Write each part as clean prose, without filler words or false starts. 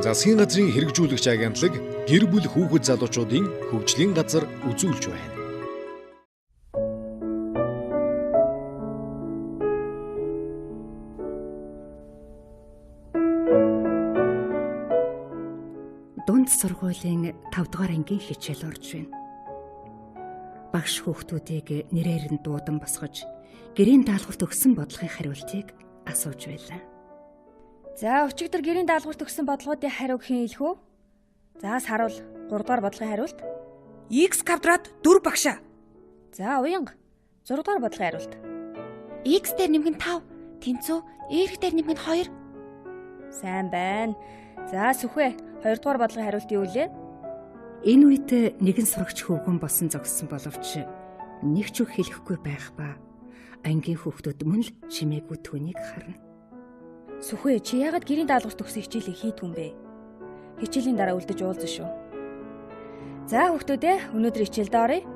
Засгийн газрын хэрэгжүүлэгч агентлаг гэр бүл хүүхэд залуучуудын хөгжлийн газар үзүүлж байна. Дунд сургуулийн 5 дугаар ангийн хичээл орж байна. Багш хүүхдүүдийг нэрээр нь дуудан босгож, гэрийн даалгаварт өгсөн бодлогын хариултыг асууж байлаа. За өчигдөр гэрийн даалгаварт өгсөн бодлогуудын хариу хэн хэлэх үү? За саруул 3 дугаар бодлогын хариулт. X квадрат 4 багшаа. За уянга 6 дугаар бодлогын хариулт. X дээр нэмэх нь 5, тэнцүү Y дээр нэмэх нь 2. Сайн байна. За сүхвэ 2 дугаар бодлогын хариулт юу вэ? Энэ үед нэгэн сурагч хөвгөн босон зогссон боловч нэг ч үг хэлэхгүй байх ба ангийн хүүхдүүд мөн л чимээгүй түүнийг харна. Сүхвэ чи яагаад гэрийн даалгаварт өгсөн хичээлийг хийдгүй юм бэ? Хичээлийн дараа үлдэж уулзна шүү. За хүүхдүүдээ өнөөдөр хичээлдээ оръё.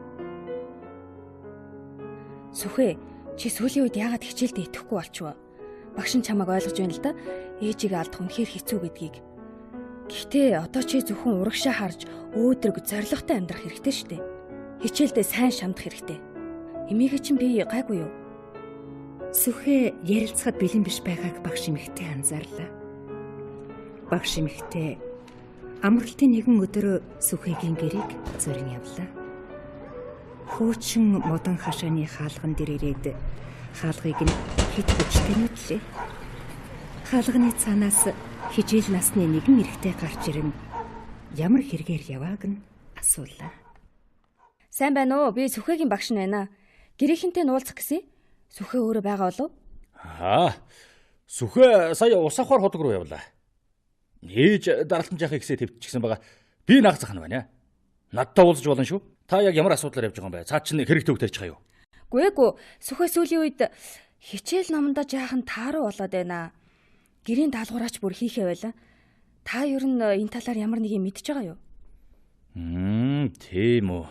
Сүхвэ чи сүүлийн үед яагаад хичээлдээ итгэхгүй болчихвоо? Багш нь чамайг ойлгож байна л да. Ээжийг алдах үнэхээр хэцүү гэдгийг. Гэхдээ одоо чи зөвхөн урагшаа харж өөдрөг зоригтой амьдрах хэрэгтэй шүү дээ. Хичээлдээ сайн шамдах хэрэгтэй. Эмээгээ чинь би гайгүй юу? Сүхэ ярилцахад бэлэн биш байгааг багш эмэгтэй анзаарлаа. Багш эмэгтэй амралтын нэгэн өдөр Сүхэгийн гэрийг зөрин явлаа. Хуучин модон хашааны хаалган дээр ирээд хаалгыг нь хит хүчтэй нүдлээ. Хаалганы цаанаас хижээл насны нэгэн эрэгтэй гарч ирэн ямар хэрэгээр явааг нь асуулаа. Сайн байна уу? Би Сүхэгийн багш нь байна. Гэрийнхэнтэй нуулзах гэсэн. Сүхэ өөрөө байгаа болов? Сүхэ сая ус авахар ходог руу явлаа. Ээж даралтан жахыг гисээ твчихсэн байгаа. Би наагцах нь байна. Надтай уулзаж болно шүү. Та яг ямар асуудлаар явж байгаа юм бэ? Цаад чинь хэрэгтэй үг тарьж байгаа юу? Гүй. Сүхэ сүүлийн үед хичээл номондоо жаахан тааруу болоод байна. Гэрийн даалгавраач бүр хийхээ байла. Та ер нь энэ талаар ямар нэг юм мэдж байгаа юу? Тийм үү.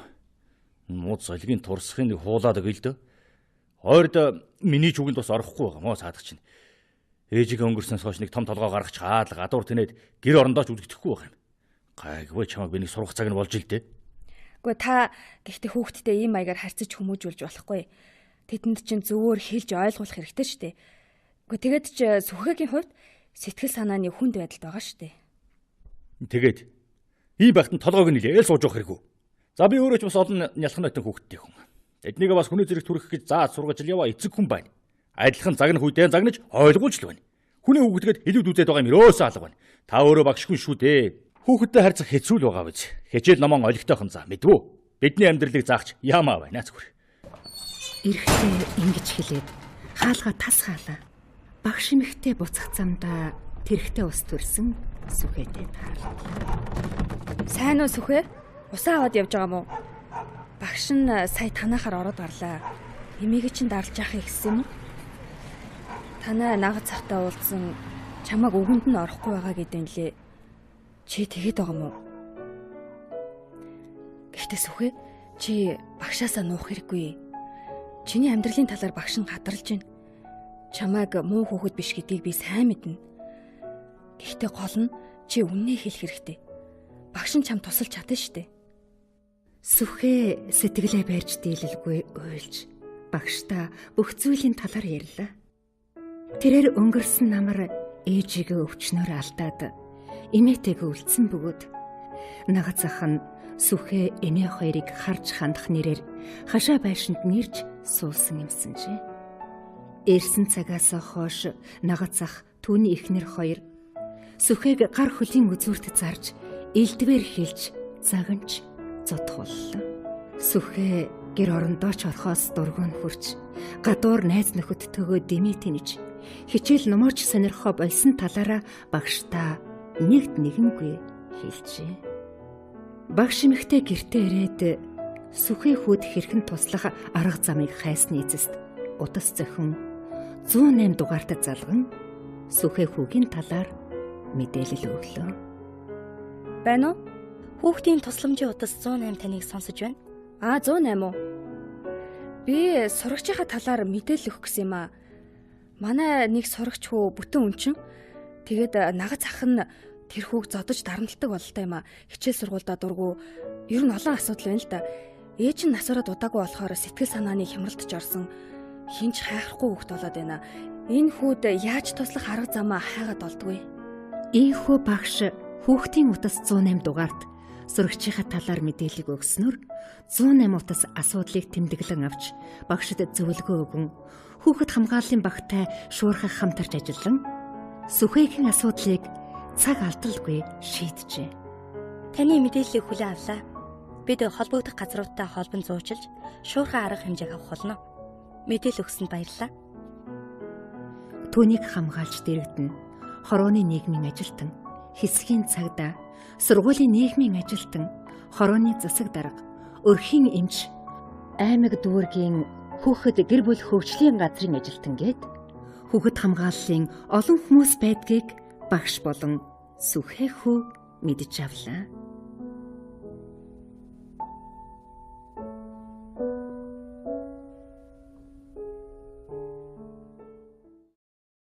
Мууд солигийн турсахын нэг хуулаад өгье л дөө. Ойрд миний ч үгэнд бас орохгүй байгаа мó саадах чинь. Ээжигээ өнгөрснөөс хойш нэг том толгой гаргаж чаад гадуур тэнээд гэр орондоо ч үлдэхгүй байх юм. Гайгүй чамайг би нэг сурах цаг нь болж ил дээ. Гэхдээ та гэхдээ хүүхдтэй ийм маягаар харьцаж хүмүүжүүлж болохгүй. Тэдэнд чинь зөвөр хэлж ойлгуулах хэрэгтэй шүү дээ. Тэгээд ч Сүхэгийн хувьд сэтгэл санааны хүнд байдалд байгаа шүү дээ. Тэгээд ийм байхад нь толгойг нь нэлээл сууж явах хэрэггүй. За би өөрөө ч бас олон нялхан нотын хүүхдтэй хүн. Эднийг бас хүний зэрэг түрэх гэж зааж сургаж л яваа эцэг хүн байна. Адилхан загнах үедээ загнаж ойлгуулж л байна. Хүний хүүхдгээд илүүд үзээд байгаа юм ерөөсөө алга байна. Та өөрөө багш хүн шүү дээ. Хүүхэдтэй харьцах хэцүү л байгаа биз. Хичээл номон олигтойхон за мэдвүү. Бидний амьдралыг заахч яамаа байна зүгээр. Эрэхтэй ингэж хэлээд хаалга тас хаалаа. Багш эмэгтэй буцах замдаа тэрхтээ ус төрсөн Сүхэтэй таарлаа. Сайн уу Сүхэ? Усаа аваад явж байгаа мó? Багш нь сая танахаар ороод гарлаа. Эмээгээ чинь дарлаж яахыг хэлсэн юм уу? Танай нагад цахтаа уулзсан чамайг өгөнд нь орохгүй байгаа гэдэг нь лээ. Чи тэгээд байгаа мó? Гэхдээ Сүхэ чи багшаасаа нуух хэрэггүй. Чиний амьдралын талаар багш нь гадарлаж байна. Чамайг муу хүүхэд биш гэдгийг би сайн мэднэ. Гэхдээ гол нь чи үннээ хэлэх хэрэгтэй. Багш нь чам тусалж чадна штэ. Сүхэ сэтгэлээ барьж дийлэлгүй уйлж багштай бүх зүйлийн талаар ярьлаа. Тэрээр өнгөрсөн намар ээжигээ өвчнөөр алдаад эмээтэйгээ үлдсэн бөгөөд нагад зах нь Сүхэ эмээ хоёрыг харж хандах нэрээр хашаа байшинд нэрж суусан юмсанжээ. Ирсэн цагаас хойш нагад зах түүний эхнэр хоёр Сүхэг гар хөлийн үзүүрт зарж элдвэр хэлж загнаж зодхоллоо. Сүхэ гэр орондоо ч орхоос дургуун хурж гадуур найз нөхөдтэйгөө дэмий тэнэж хичээл номооч сонирхоо болсон талаараа багштай нэгд нэгэнгүй хэлжээ. Багш эмэгтэй гэртээ ирээд Сүхэ хүүд хэрхэн туслах арга замыг хайсны эцэст утас зохин 108 дугаарт залган Сүхэ хүүгийн талаар мэдээлэл өглөө. Байна уу? Хүүхдийн тусламжийн утас 108 таныг сонсож байна. 108 уу? Би сурагчийнхаа талаар мэдээлэл өгөх гэсэн юм аа. Манай нэг сурагч хүү бүтэн үнчин. Тэгээд нагад зах нь Тэр хүүг зодож дарамтлагдаг бололтой юм а. Хичээл сургуульдаа дургу. Ер нь олон асуудал байна л да. Ээж нь насаараа дутаагүй болохоор сэтгэл санааны хямралтж орсон. Хинч хайхрахгүй хүүхэд болоод байна. Энэ хүүд яаж туслах арга замаа хайгаад болдгүй. Ийхүү багш хүүхдийн утас 108 дугаард сурагчийнхаа талаар мэдээлэл өгснөөр 108 утас асуудлыг тэмдэглэн авч багшид зөвлөгөө өгөн хүүхэд хамгааллын багтай шуурхай хамтарч ажиллан сүхээгийн асуудлыг цаг алдралгүй шийджээ. Таны мэдээллийг хүлээн авлаа. Бид холбогдох газруудтай холбон зуучилж шуурхай арга хэмжээг авах болно. Мэдээлэл өгсөнд баярлалаа. Түүнийг хамгаалж дэрэгдэн хорооны нийгмийн ажилтан, хэсгийн цагдаа, сургуулийн нийгмийн ажилтан, хорооны засаг дарга, өрхийн эмч, аймаг дүүргийн хүүхэд гэр бүл хөгжлийн газрын ажилтан гээд хүүхэд хамгааллын олон хүмүүс байдгийг багш болон сүхээ хүү мэдж авлаа.